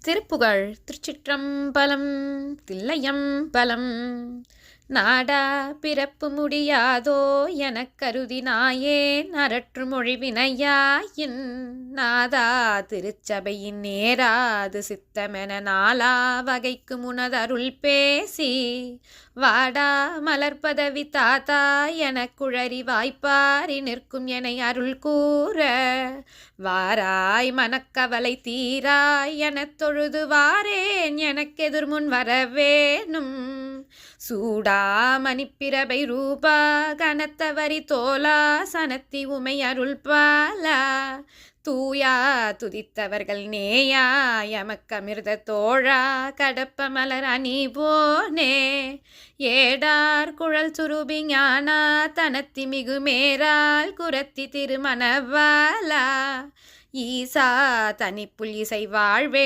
திருப்புகழ் திருச்சிற்றம்பலம் தில்லையம்பலம். நாடா பிறப்பு முடியாதோ எனக்கருதினாயேன் அரற்று மொழிவினையாயின் நாதா திருச்சபையின் நேராது சித்தமென நாளா வகைக்கு முனதருள் பேசி வாடா மலர்பதவி தாத்தா எனக்குழறி வாய்ப்பாரி நிற்கும் என அருள் கூற வாராய் மனக்கவலை தீராய் எனத் தொழுது வாரேன் எனக்கெதிர்முன் வரவேனும் சூடா மணிப்பிரபை ரூபா கனத்தவரி தோலா சனத்தி உமை அருள் பாலா தூயா துதித்தவர்கள் நேயா எமக்கமிர்த தோழா கடப்ப மலர் அணிவோனே ஏடார் குழல் சுருபி ஞானா தனத்தி மிகு மேரால் குரத்தி திருமணவாலா ஈசா தனிப்புல் இசை வாழ்வே